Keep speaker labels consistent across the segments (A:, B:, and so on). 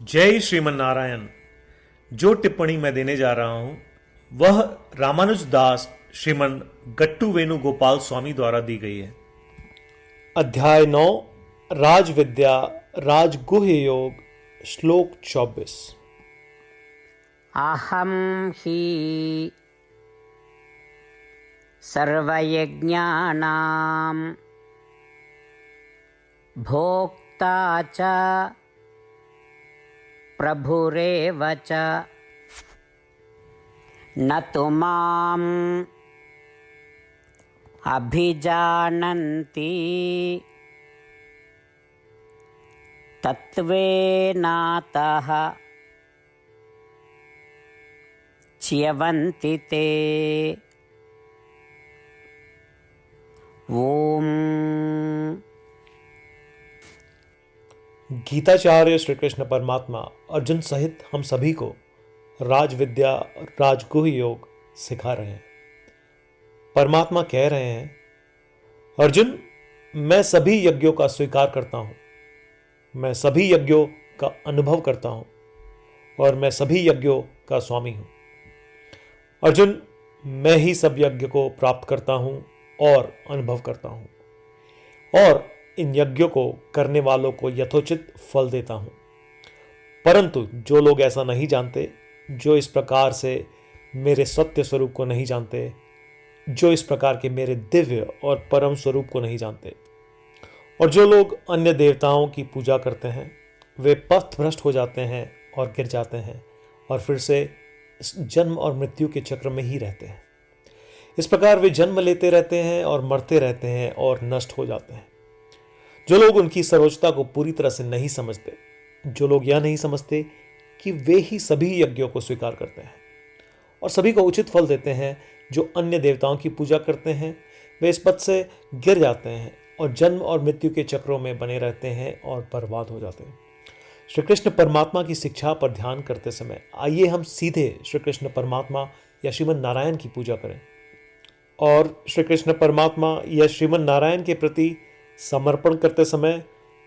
A: जय श्रीमन नारायण। जो टिप्पणी मैं देने जा रहा हूं वह रामानुज दास श्रीमन गट्टू वेणुगोपाल स्वामी द्वारा दी गई है। अध्याय 9 राज विद्या राजगुह्य योग श्लोक 24।
B: अहं हि सर्वयज्ञानां भोक्ता च प्रभुरेव च न तु माम् अभिजानन्ति तत्त्वेनातः च्यवन्ति ते। ओम।
A: गीताचार्य श्री कृष्ण परमात्मा अर्जुन सहित हम सभी को राज विद्या राजगुह्य योग सिखा रहे हैं। परमात्मा कह रहे हैं, अर्जुन, मैं सभी यज्ञों का स्वीकार करता हूं, मैं सभी यज्ञों का अनुभव करता हूं और मैं सभी यज्ञों का स्वामी हूं। अर्जुन, मैं ही सब यज्ञ को प्राप्त करता हूं और अनुभव करता हूं और इन यज्ञों को करने वालों को यथोचित फल देता हूं। परंतु जो लोग ऐसा नहीं जानते, जो इस प्रकार से मेरे सत्य स्वरूप को नहीं जानते, जो इस प्रकार के मेरे दिव्य और परम स्वरूप को नहीं जानते, और जो लोग अन्य देवताओं की पूजा करते हैं, वे पथभ्रष्ट हो जाते हैं और गिर जाते हैं और फिर से इस जन्म और मृत्यु के चक्र में ही रहते हैं। इस प्रकार वे जन्म लेते रहते हैं और मरते रहते हैं और नष्ट हो जाते हैं। जो लोग उनकी सर्वोच्चता को पूरी तरह से नहीं समझते, जो लोग यह नहीं समझते कि वे ही सभी यज्ञों को स्वीकार करते हैं और सभी को उचित फल देते हैं, जो अन्य देवताओं की पूजा करते हैं, वे इस पथ से गिर जाते हैं और जन्म और मृत्यु के चक्रों में बने रहते हैं और बर्बाद हो जाते हैं। श्री कृष्ण परमात्मा की शिक्षा पर ध्यान करते समय आइए हम सीधे श्री कृष्ण परमात्मा या श्रीमन नारायण की पूजा करें और श्री कृष्ण परमात्मा या श्रीमन नारायण के प्रति समर्पण करते समय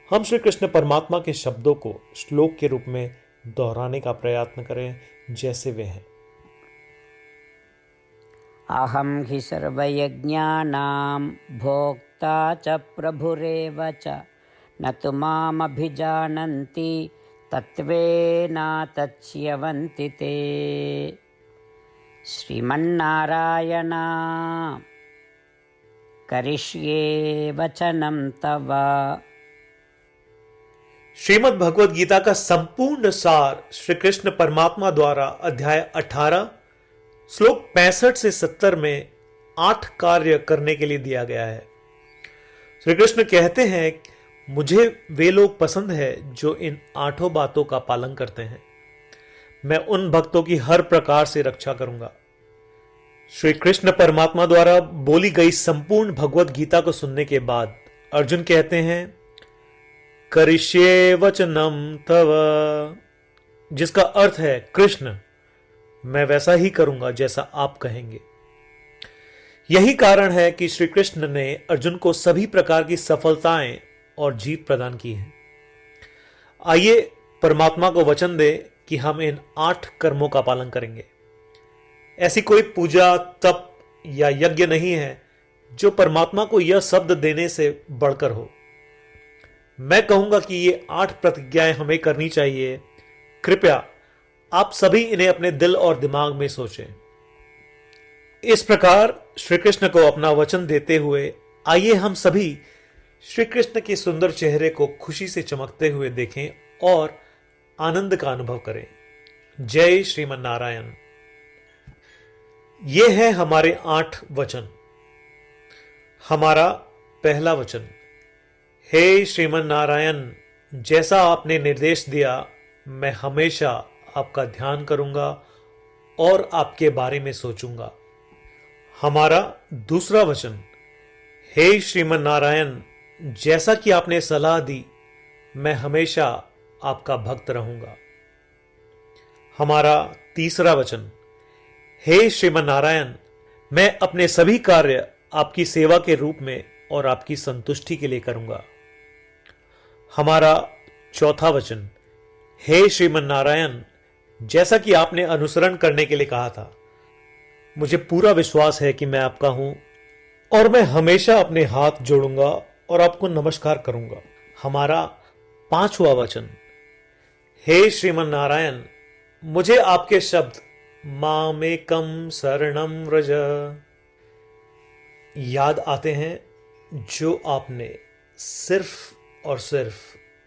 A: हम श्री कृष्ण परमात्मा के शब्दों को श्लोक के रूप में दोहराने का प्रयत्न करें जैसे वे हैं।
B: अहं हि सर्वयज्ञानां भोक्ता च प्रभुरेव च न तु माम् अभिजानन्ति तत्त्वेनातच्च्यवन्ति ते। श्रीमन्नारायण करिष्ये वचनं तव।
A: श्रीमद् भगवद गीता का संपूर्ण सार श्री कृष्ण परमात्मा द्वारा अध्याय 18 श्लोक 65 से 70 में 8 कार्य करने के लिए दिया गया है। श्री कृष्ण कहते हैं, मुझे वे लोग पसंद है जो इन 8 बातों का पालन करते हैं। मैं उन भक्तों की हर प्रकार से रक्षा करूंगा। श्री कृष्ण परमात्मा द्वारा बोली गई संपूर्ण भगवद गीता को सुनने के बाद अर्जुन कहते हैं, करिष्ये वचनम तव, जिसका अर्थ है, कृष्ण, मैं वैसा ही करूंगा जैसा आप कहेंगे। यही कारण है कि श्री कृष्ण ने अर्जुन को सभी प्रकार की सफलताएं और जीत प्रदान की है। आइए परमात्मा को वचन दे कि हम इन 8 कर्मों का पालन करेंगे। ऐसी कोई पूजा, तप या यज्ञ नहीं है जो परमात्मा को यह शब्द देने से बढ़कर हो। मैं कहूंगा कि ये 8 प्रतिज्ञाएं हमें करनी चाहिए। कृपया आप सभी इन्हें अपने दिल और दिमाग में सोचें। इस प्रकार श्री कृष्ण को अपना वचन देते हुए आइए हम सभी श्री कृष्ण के सुंदर चेहरे को खुशी से चमकते हुए देखें और आनंद का अनुभव करें। जय श्रीमन नारायण। ये है हमारे 8 वचन। हमारा पहला वचन, हे श्रीमन नारायण, जैसा आपने निर्देश दिया मैं हमेशा आपका ध्यान करूंगा और आपके बारे में सोचूंगा। हमारा दूसरा वचन, हे श्रीमन नारायण, जैसा कि आपने सलाह दी मैं हमेशा आपका भक्त रहूंगा। हमारा तीसरा वचन, हे श्रीमन नारायण, मैं अपने सभी कार्य आपकी सेवा के रूप में और आपकी संतुष्टि के लिए करूंगा। हमारा चौथा वचन, हे श्रीमन नारायण, जैसा कि आपने अनुसरण करने के लिए कहा था, मुझे पूरा विश्वास है कि मैं आपका हूं और मैं हमेशा अपने हाथ जोड़ूंगा और आपको नमस्कार करूंगा। हमारा 5वां वचन। हे श्रीमन नारायण, मुझे आपके शब्द मामेकम शरणम व्रज याद आते हैं, जो आपने सिर्फ और सिर्फ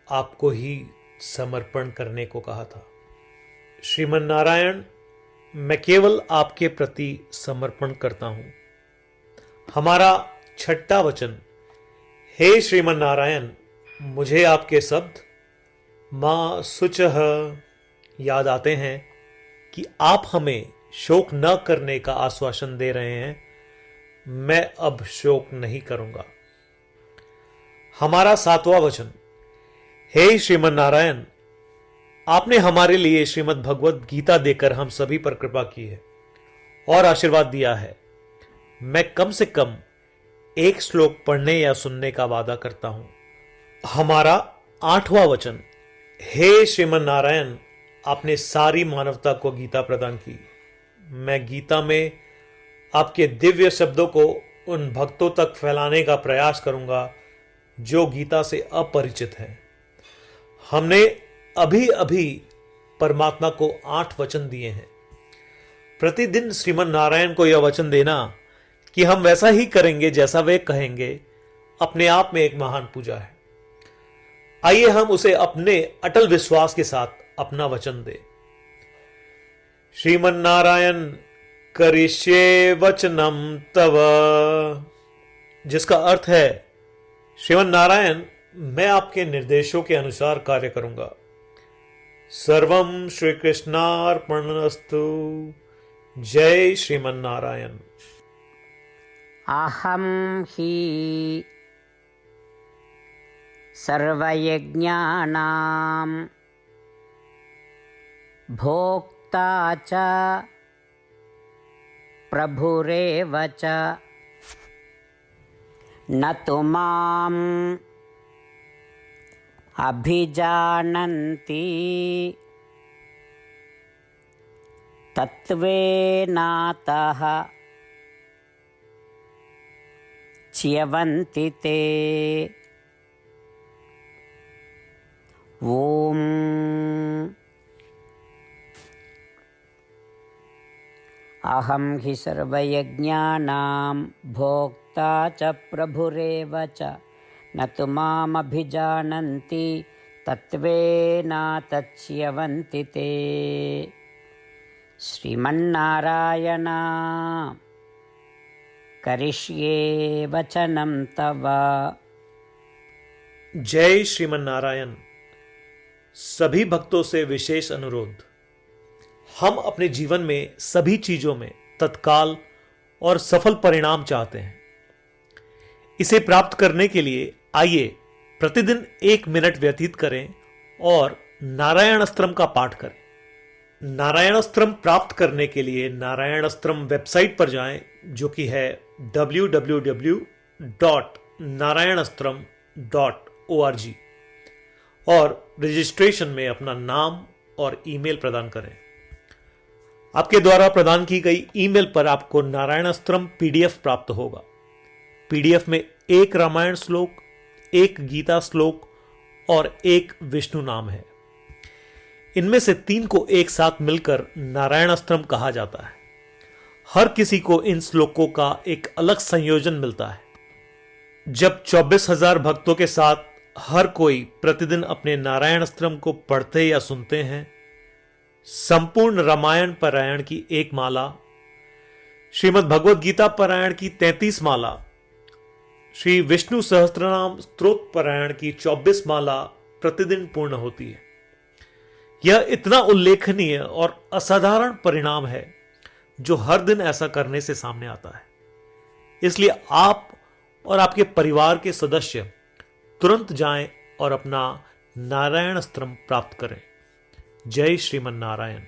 A: आपको ही समर्पण करने को कहा था। श्रीमन नारायण, मैं केवल आपके प्रति समर्पण करता हूं। हमारा 6वां वचन। हे श्रीमन नारायण, मुझे आपके शब्द मां शुचः याद आते हैं कि आप हमें शोक न करने का आश्वासन दे रहे हैं। मैं अब शोक नहीं करूंगा। हमारा 7वां वचन। हे श्रीमन नारायण, आपने हमारे लिए श्रीमद् भगवत गीता देकर हम सभी पर कृपा की है और आशीर्वाद दिया है। मैं कम से कम एक श्लोक पढ़ने या सुनने का वादा करता हूं। हमारा 8वां वचन। हे श्रीमन नारायण, आपने सारी मानवता को गीता प्रदान की। मैं गीता में आपके दिव्य शब्दों को उन भक्तों तक फैलाने का प्रयास करूंगा जो गीता से अपरिचित हैं। हमने अभी अभी परमात्मा को 8 वचन दिए हैं। प्रतिदिन श्रीमन नारायण को यह वचन देना कि हम वैसा ही करेंगे जैसा वे कहेंगे, अपने आप में एक महान पूजा है। आइए हम उसे अपने अटल विश्वास के साथ अपना वचन दें। श्रीमन नारायण करिष्ये वचनम तव, जिसका अर्थ है, श्रीमन नारायण, मैं आपके निर्देशों के अनुसार कार्य करूंगा। सर्वम श्री कृष्णार्पणमस्तु। जय श्रीमन नारायण।
B: अहं हि सर्वयज्ञानां भोक्ता च प्रभुरेव च न तु माम् अभिजानन्ति तत्त्वेनातः च्यवन्ति ते। ॐ अहं हि सर्वयज्ञानां भोक्ता च प्रभुरेव च न तु मामभिजानन्ति तत्त्वेनातच्यवन्ति ते। श्रीमन्नारायण करिष्ये वचनं तव।
A: जय श्रीमन नारायण। सभी भक्तों से विशेष अनुरोध। हम अपने जीवन में सभी चीजों में तत्काल और सफल परिणाम चाहते हैं। इसे प्राप्त करने के लिए आइए प्रतिदिन 1 मिनट व्यतीत करें और नारायण अस्त्रम का पाठ करें। नारायण अस्त्रम प्राप्त करने के लिए नारायण अस्त्रम वेबसाइट पर जाएं, जो कि है www.narayanastram.org, और रजिस्ट्रेशन में अपना नाम और ईमेल प्रदान करें। आपके द्वारा प्रदान की गई ईमेल पर आपको नारायण अस्त्रम पीडीएफ प्राप्त होगा। पीडीएफ में 1 रामायण श्लोक, 1 गीता श्लोक और 1 विष्णु नाम है। इनमें से 3 को एक साथ मिलकर नारायण अस्त्रम कहा जाता है। हर किसी को इन श्लोकों का एक अलग संयोजन मिलता है। जब 24,000 भक्तों के साथ हर कोई प्रतिदिन अपने नारायण अस्त्रम को पढ़ते या सुनते हैं, संपूर्ण रामायण पारायण की 1 माला, श्रीमद् भगवद गीता पारायण की 33 माला, श्री विष्णु सहस्त्रनाम स्तोत्र पारायण की 24 माला प्रतिदिन पूर्ण होती है। यह इतना उल्लेखनीय और असाधारण परिणाम है जो हर दिन ऐसा करने से सामने आता है। इसलिए आप और आपके परिवार के सदस्य तुरंत जाएं और अपना नारायण अस्त्रम प्राप्त करें। जय श्रीमन नारायण।